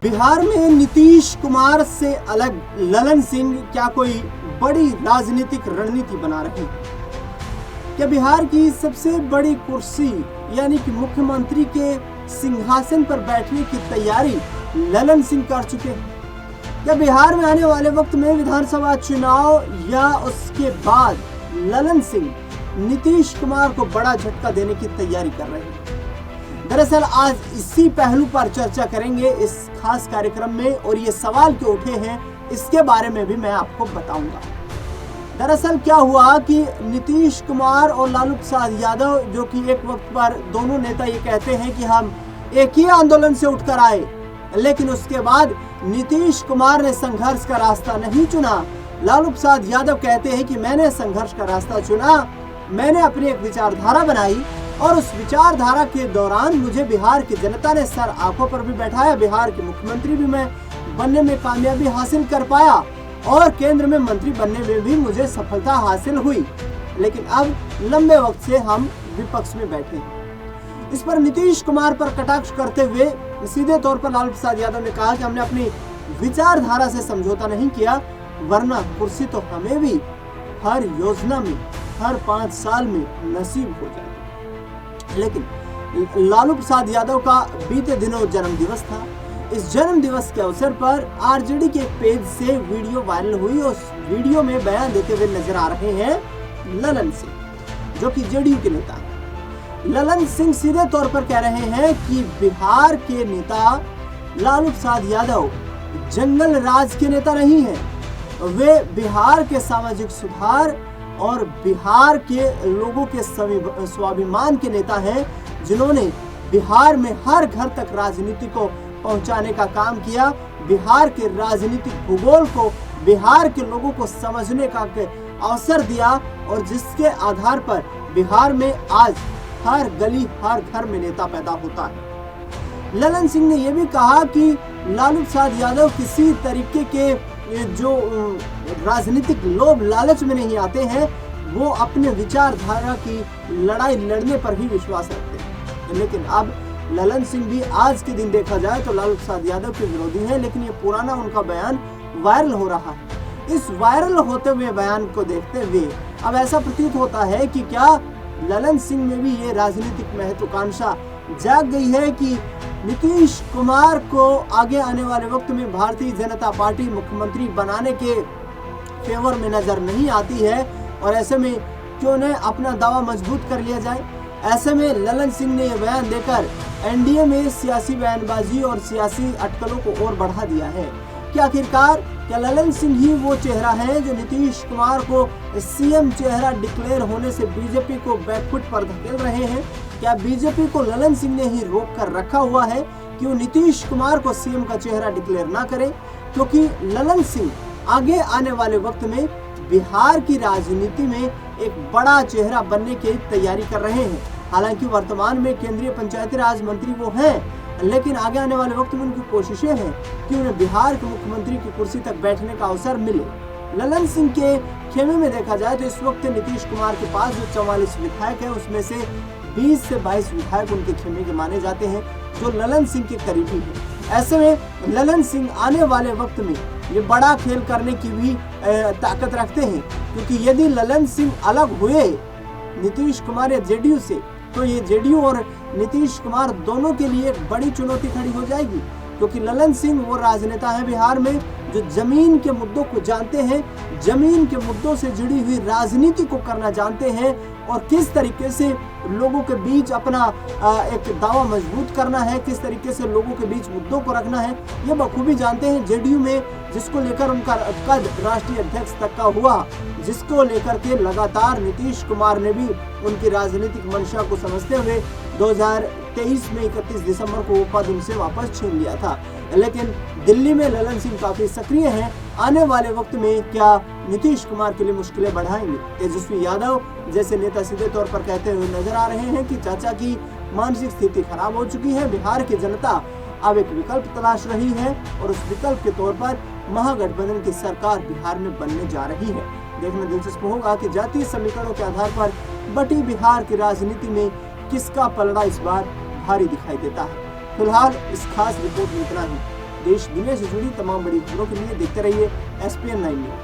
बिहार में नीतीश कुमार से अलग ललन सिंह क्या कोई बड़ी राजनीतिक रणनीति बना रहे हैं? क्या बिहार की सबसे बड़ी कुर्सी यानी कि मुख्यमंत्री के सिंहासन पर बैठने की तैयारी ललन सिंह कर चुके हैं? क्या बिहार में आने वाले वक्त में विधानसभा चुनाव या उसके बाद ललन सिंह नीतीश कुमार को बड़ा झटका देने की तैयारी कर रहे हैं? दरअसल आज इसी पहलू पर चर्चा करेंगे इस खास कार्यक्रम में, और ये सवाल क्यों उठे हैं इसके बारे में भी मैं आपको बताऊंगा। दरअसल क्या हुआ कि नीतीश कुमार और लालू प्रसाद यादव, जो कि एक वक्त पर दोनों नेता ये कहते हैं कि हम एक ही आंदोलन से उठकर आए, लेकिन उसके बाद नीतीश कुमार ने संघर्ष का रास्ता नहीं चुना। लालू प्रसाद यादव कहते हैं कि मैंने संघर्ष का रास्ता चुना, मैंने अपनी एक विचारधारा बनाई और उस विचारधारा के दौरान मुझे बिहार की जनता ने सर आंखों पर भी बैठाया, बिहार के मुख्यमंत्री भी मैं बनने में कामयाबी हासिल कर पाया और केंद्र में मंत्री बनने में भी मुझे सफलता हासिल हुई। लेकिन अब लंबे वक्त से हम विपक्ष में बैठे हैं। इस पर नीतीश कुमार पर कटाक्ष करते हुए सीधे तौर पर लालू प्रसाद यादव ने कहा कि हमने अपनी विचारधारा से समझौता नहीं किया, वरना कुर्सी तो हमें भी हर योजना में हर 5 साल में नसीब हो जाए। लेकिन लालू प्रसाद यादव का बीते दिनों जन्म दिवस था। इस जन्म दिवस के अवसर पर आरजेडी के एक पेज से वीडियो वायरल हुई और उस वीडियो में बयान देते हुए नजर आ रहे हैं ललन सिंह, जो कि जेडीयू के नेता हैं। ललन सिंह सीधे तौर पर कह रहे हैं कि बिहार के नेता लालू प्रसाद यादव जंगल राज के नेता नहीं है, वे बिहार के सामाजिक सुधार और बिहार के लोगों के स्वाभिमान के नेता हैं, जिन्होंने बिहार में हर घर तक राजनीति को पहुंचाने का काम किया, बिहार के राजनीतिक भूगोल को बिहार के लोगों को समझने का अवसर दिया और जिसके आधार पर बिहार में आज हर गली हर घर में नेता पैदा होता है। ललन सिंह ने यह भी कहा कि लालू प्रसाद यादव किसी तरीके के जो राजनीतिक लोभ लालच में नहीं आते हैं, वो अपने विचारधारा की लड़ाई लड़ने पर ही विश्वास रखते हैं। लेकिन अब ललन सिंह भी आज के दिन देखा जाए तो लालू प्रसाद यादव के विरोधी हैं, लेकिन ये पुराना उनका बयान वायरल हो रहा है। इस वायरल होते हुए बयान को देखते हुए अब ऐसा प्रतीत होता है कि क्या ललन सिंह में भी ये राजनीतिक महत्वाकांक्षा जाग गई है कि नीतीश कुमार को आगे आने वाले वक्त में भारतीय जनता पार्टी मुख्यमंत्री बनाने के फेवर में नजर नहीं आती है, और ऐसे में क्यों न अपना दावा मजबूत कर लिया जाए। ऐसे में ललन सिंह ने यह बयान देकर एनडीए में सियासी बयानबाजी और सियासी अटकलों को और बढ़ा दिया है कि आखिरकार क्या ललन सिंह ही वो चेहरा है जो नीतीश कुमार को सीएम चेहरा डिक्लेयर होने से बीजेपी को बैकफुट पर धकेल रहे हैं? क्या बीजेपी को ललन सिंह ने ही रोक कर रखा हुआ है कि वो नीतीश कुमार को सीएम का चेहरा डिक्लेयर ना करे? क्योंकि ललन सिंह आगे आने वाले वक्त में बिहार की राजनीति में एक बड़ा चेहरा बनने की तैयारी कर रहे हैं। हालांकि वर्तमान में केंद्रीय पंचायती राज मंत्री वो हैं, लेकिन आगे आने वाले वक्त में उनकी कोशिशें हैं कि उन्हें बिहार के मुख्यमंत्री की कुर्सी तक बैठने का अवसर मिले। ललन सिंह के खेमे में देखा जाए तो इस वक्त नीतीश कुमार के पास जो 44 विधायक है, उसमें से 20 से 22 विधायक उनके खेमे के माने जाते हैं, जो ललन सिंह के करीबी हैं। ऐसे में ललन सिंह आने वाले वक्त में ये बड़ा खेल करने की भी ताकत रखते हैं, क्योंकि यदि ललन सिंह अलग हुए नीतीश कुमार या जेडीयू से, तो ये जेडीयू और नीतीश कुमार दोनों के लिए एक बड़ी चुनौती खड़ी हो जाएगी। क्योंकि ललन सिंह वो राजनेता है बिहार में जो जमीन के मुद्दों को जानते हैं, जमीन के मुद्दों से जुड़ी हुई राजनीति को करना जानते हैं और किस तरीके से लोगों के बीच अपना एक दावा मजबूत करना है, किस तरीके से लोगों के बीच मुद्दों को रखना है, ये बखूबी जानते हैं। जेडीयू में जिसको लेकर उनका कद राष्ट्रीय अध्यक्ष तक का हुआ, जिसको लेकर के लगातार नीतीश कुमार ने भी उनकी राजनीतिक मंशा को समझते हुए 2023 में 31 दिसंबर को वो पद उनसे वापस छीन लिया था। लेकिन दिल्ली में ललन सिंह काफी सक्रिय हैं। आने वाले वक्त में क्या नीतीश कुमार के लिए मुश्किलें बढ़ाएंगे? तेजस्वी यादव जैसे नेता सीधे तौर पर कहते हुए नजर आ रहे हैं कि चाचा की मानसिक स्थिति खराब हो चुकी है, बिहार की जनता अब एक विकल्प तलाश रही है और उस विकल्प के तौर पर महागठबंधन की सरकार बिहार में बनने जा रही है। देखना दिलचस्प होगा कि जातीय समीकरणों के आधार पर बटी बिहार की राजनीति में किसका पलड़ा इस बार भारी दिखाई देता है। फिलहाल इस खास रिपोर्ट में इतना ही। देश दुनिया से जुड़ी तमाम बड़ी खबरों के लिए देखते रहिए SPN 9 न्यूज।